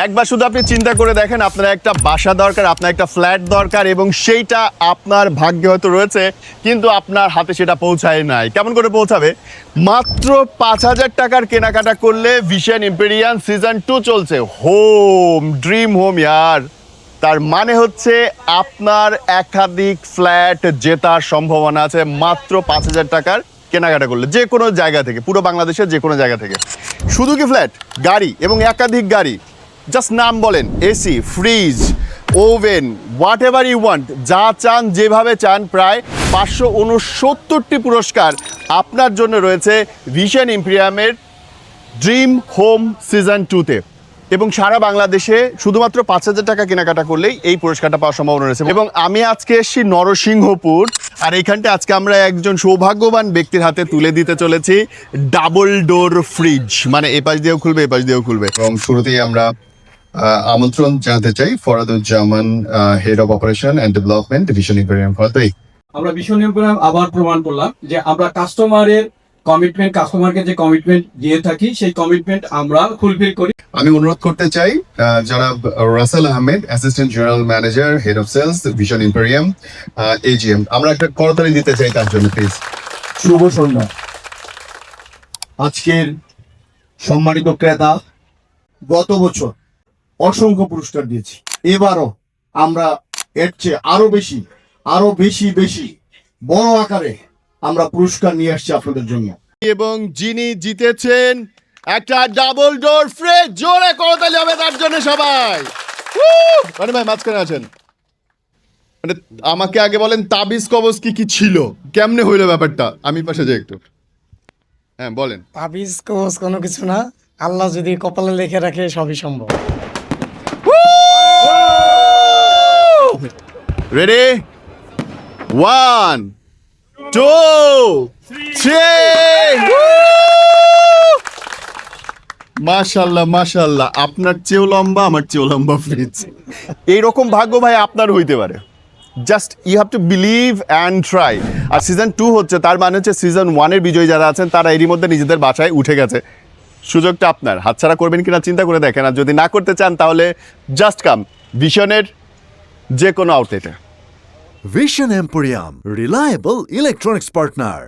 একবার শুধু আপনি চিন্তা করে দেখেন, আপনার একটা বাসা দরকার, আপনার একটা ফ্ল্যাট দরকার, এবং সেইটা আপনার ভাগ্যে হয়তো রয়েছে কিন্তু আপনার হাতে সেটা পৌঁছায় নাই। কেমন করে পৌঁছাবে? মাত্র 5,000 টাকার কেনাকাটা করলে ভিশন এম্পেরিয়াম সিজন 2 চলছে। হোম, ড্রিম হোম ইয়ার। তার মানে হচ্ছে আপনার একাধিক ফ্ল্যাট জেতার সম্ভাবনা আছে মাত্র 5,000 টাকার কেনাকাটা করলে, যে কোনো জায়গা থেকে, পুরো বাংলাদেশের যে কোনো জায়গা থেকে। শুধু কি ফ্ল্যাট, গাড়ি এবং একাধিক গাড়ি, জাস্ট নাম বলেন, AC, fridge, oven, whatever you want, যা চান যেভাবে চান, প্রায় 569টি পুরস্কার আপনার জন্য রয়েছে ভিশন এম্পেরিয়ামের ড্রিম হোম সিজন 2-তে। এবং সারা বাংলাদেশে শুধুমাত্র 5,000 টাকা কেনাকাটা করলেই এই পুরস্কারটা পাওয়ার সম্ভাবনা রয়েছে। এবং আমি আজকে এসেছি নরসিংহপুর, আর এইখানটা আজকে আমরা একজন সৌভাগ্যবান ব্যক্তির হাতে তুলে দিতে চলেছি ডাবল ডোর ফ্রিজ, মানে এপাশ দিয়েও খুলবে এপাশ দিয়েও খুলবে। এবং শুরুতেই আমরা আমন্ত্রণ জানাতে চাই Faraduzzaman, head of operation and development Vision Emporium. Farad, আমরা ভিশন এম্পেরিয়াম আবার প্রমাণ করলাম যে আমরা কাস্টমারকে যে কমিটমেন্ট দিয়ে থাকি সেই কমিটমেন্ট আমরা ফুলফিল করি। আমি অনুরোধ করতে চাই জনাব Russell Ahmed, assistant general manager, head of sales, Vision Emporium, AGM. আমরা একটা করতালি দিতে চাই তার জন্য, প্লিজ। শুভ সন্ধ্যা। আজকের সম্মানিত ক্রেতা, গত বছর অসংখ্য পুরস্কার দিয়েছি, এবারও আমরা এর চেয়ে আরো বেশি বড় আকারে আমরা পুরস্কার নিয়ে আসছি আপনাদের জন্য। এবং যিনি জিতেছেন একটা ডাবল ডোর ফ্রিজ, জোরে করতালি হবে তার জন্য সবাই। মানে ভাই মাঝখানে আছেন, মানে আমাকে আগে বলেন তাবিজ কবজ কি ছিল, কেমনে হইলো ব্যাপারটা? আমি পাশে যাই একটু। হ্যাঁ বলেন। তাবিজ কোস কোনো কিছু না, আল্লাহ যদি কপালে লিখে রাখে সবই সম্ভব। রেডি, 1 2 3। মাশাল্লাহ, আপনার চেয়েও লম্বা, আমার চেয়েও লম্বা ফ্রিজ। এইরকম ভাগ্য ভাই আপনার হইতে পারে। Just you have to believe and try. আর সিজন 2 হচ্ছে, তার মানে হচ্ছে সিজন 1-এর বিজয়ী যারা আছেন তারা এরই মধ্যে নিজেদের বাসায় উঠে গেছে। সুযোগটা আপনার, হাতছাড়া করবেন কিনা চিন্তা করে দেখেন। আর যদি না করতে চান তাহলে জাস্ট কাম ভিশনের যে কোনো আউটলেটে। Vision Emporium, reliable electronics partner.